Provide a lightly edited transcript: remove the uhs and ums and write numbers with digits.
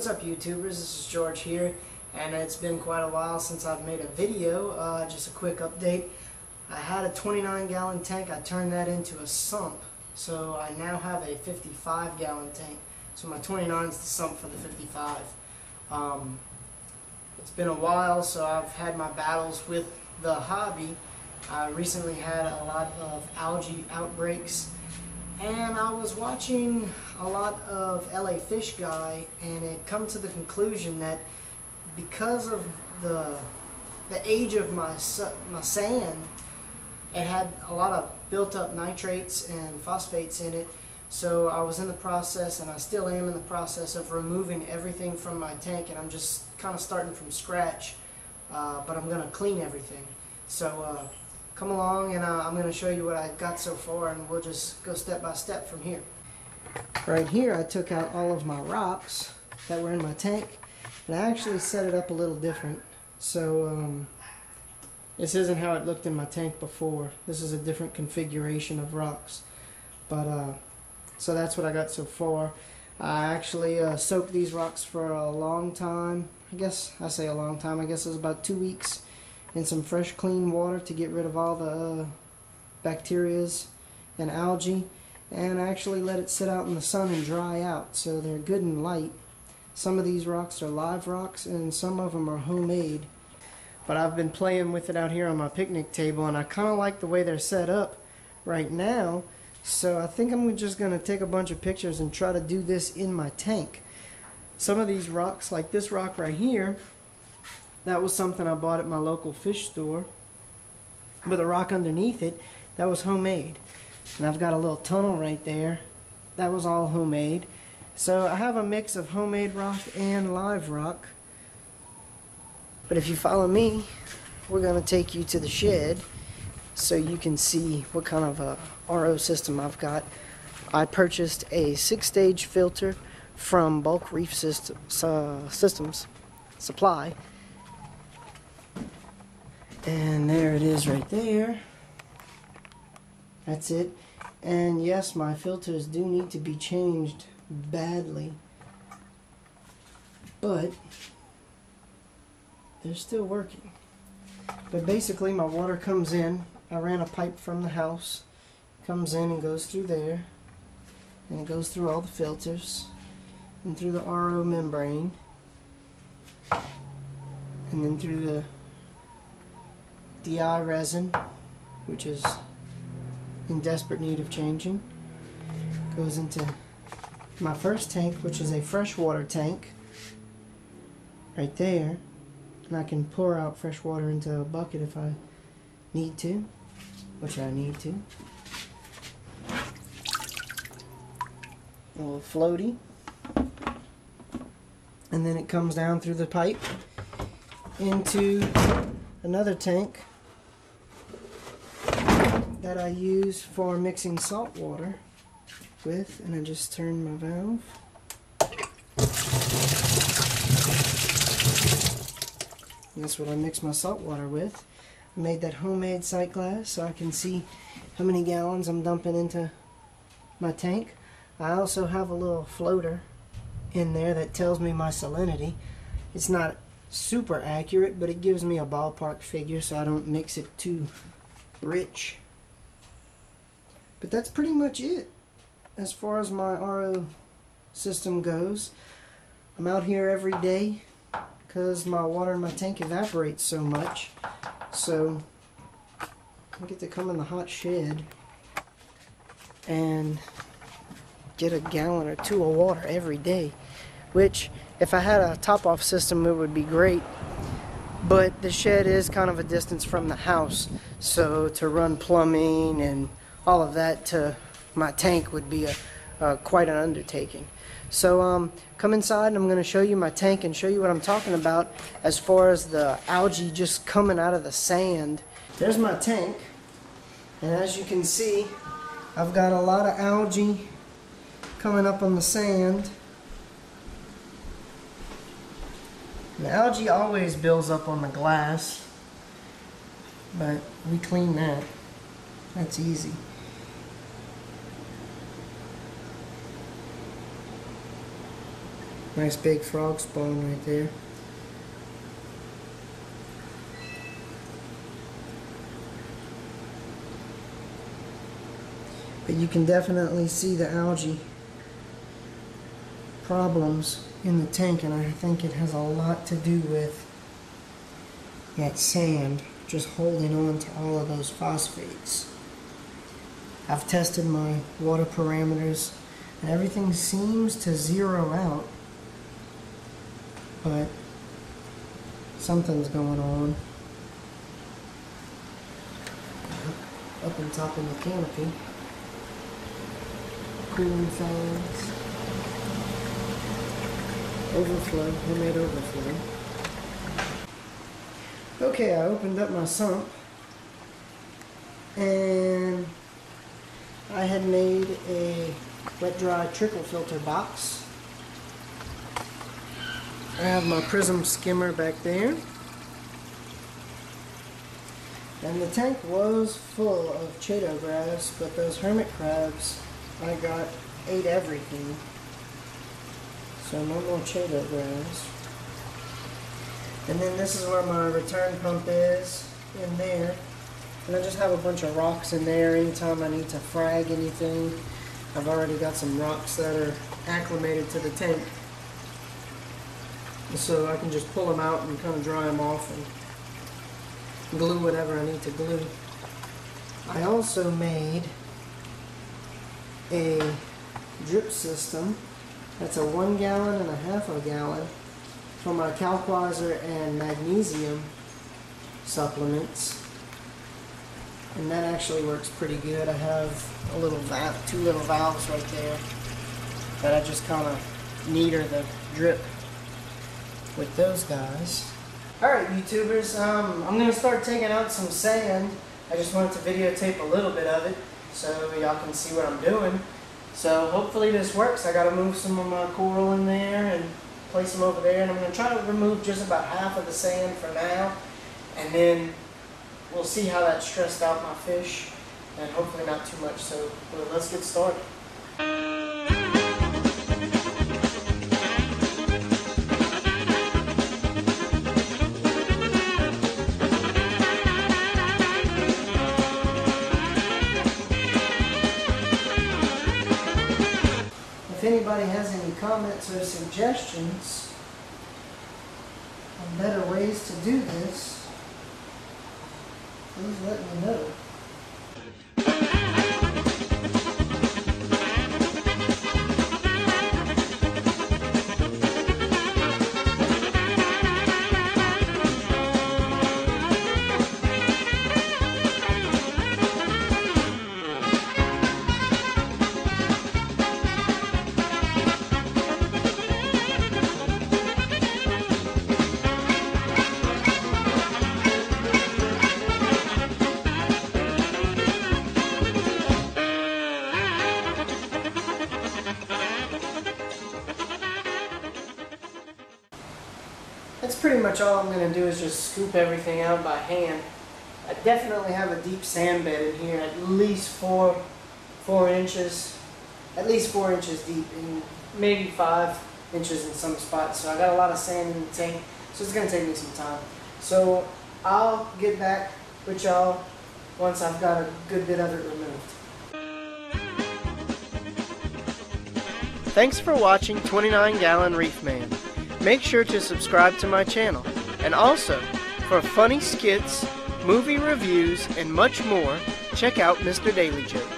what's up YouTubers, this is George here, and it's been quite a while since I've made a video. Just a quick update. I had a 29-gallon tank. I turned that into a sump, so I now have a 55-gallon tank. So my 29 is the sump for the 55. It's been a while, so I've had my battles with the hobby. I recently had a lot of algae outbreaks, and I was watching a lot of LA Fish Guy, and it come to the conclusion that because of the age of my sand, it had a lot of built up nitrates and phosphates in it. So I was in the process, and I still am in the process of removing everything from my tank, and I'm just kind of starting from scratch, but I'm going to clean everything. So come along, and I'm going to show you what I got so far, and we'll just go step by step from here. Right here I took out all of my rocks that were in my tank, and I actually set it up a little different. So this isn't how it looked in my tank before. This is a different configuration of rocks, but so that's what I got so far. I actually soaked these rocks for a long time. I guess I say a long time. I guess it was about 2 weeks in some fresh clean water to get rid of all the bacterias and algae, and I actually let it sit out in the sun and dry out, so they're good and light. Some of these rocks are live rocks and some of them are homemade, but I've been playing with it out here on my picnic table, and I kind of like the way they're set up right now. So I think I'm just going to take a bunch of pictures and try to do this in my tank. Some of these rocks, like this rock right here, that was something I bought at my local fish store. But the rock underneath it, that was homemade. And I've got a little tunnel right there. That was all homemade. So I have a mix of homemade rock and live rock. But if you follow me, we're going to take you to the shed so you can see what kind of a RO system I've got. I purchased a 6-stage filter from Bulk Reef Systems Supply. And there it is right there. That's it. And yes, my filters do need to be changed badly, but they're still working. But basically my water comes in. I ran a pipe from the house, comes in and goes through there, and it goes through all the filters and through the RO membrane, and then through the DI resin, which is in desperate need of changing. Goes into my first tank, which is a freshwater tank right there, and I can pour out fresh water into a bucket if I need to, which I need to. A little floaty, and then it comes down through the pipe into another tank that I use for mixing salt water with, and I just turn my valve. And that's what I mix my salt water with. I made that homemade sight glass so I can see how many gallons I'm dumping into my tank. I also have a little floater in there that tells me my salinity. It's not super accurate, but it gives me a ballpark figure so I don't mix it too rich. But that's pretty much it as far as my RO system goes. I'm out here every day because my water in my tank evaporates so much. So I get to come in the hot shed and get a gallon or two of water every day, which if I had a top-off system it would be great, but the shed is kind of a distance from the house, so to run plumbing and all of that to my tank would be quite an undertaking. So come inside and I'm going to show you my tank and show you what I'm talking about as far as the algae just coming out of the sand. There's my tank, and as you can see I've got a lot of algae coming up on the sand. The algae always builds up on the glass, but we clean that. That's easy. Nice big frog spawn right there. But you can definitely see the algae problems in the tank, and I think it has a lot to do with that sand just holding on to all of those phosphates. I've tested my water parameters and everything seems to zero out, but something's going on up on top of the canopy. Cooling fans. Overflow, homemade overflow. Okay, I opened up my sump and I had made a wet-dry trickle filter box. I have my prism skimmer back there. And the tank was full of chato grass, but those hermit crabs I got ate everything. So no more chato grass. And then this is where my return pump is, in there. And I just have a bunch of rocks in there anytime I need to frag anything. I've already got some rocks that are acclimated to the tank. So I can just pull them out and kind of dry them off and glue whatever I need to glue. I also made a drip system. That's a 1 gallon and a half a gallon for my calquizer and magnesium supplements. And that actually works pretty good. I have a little valve, 2 little valves right there that I just kind of meter the drip with those guys. Alright YouTubers, I'm going to start taking out some sand. I just wanted to videotape a little bit of it so y'all can see what I'm doing. So hopefully this works. I got to move some of my coral in there and place them over there, and I'm going to try to remove just about half of the sand for now, and then we'll see how that stressed out my fish, and hopefully not too much. So let's get started. If anybody has any comments or suggestions on better ways to do this, please let me know. That's pretty much all I'm going to do, is just scoop everything out by hand. I definitely have a deep sand bed in here, at least 4 inches, at least 4 inches deep, and maybe 5 inches in some spots. So I got a lot of sand in the tank, so it's going to take me some time. So I'll get back with y'all once I've got a good bit of it removed. Thanks for watching 29 Gallon Reef Man. Make sure to subscribe to my channel, and also for funny skits, movie reviews, and much more, check out Mr. Daily Joke.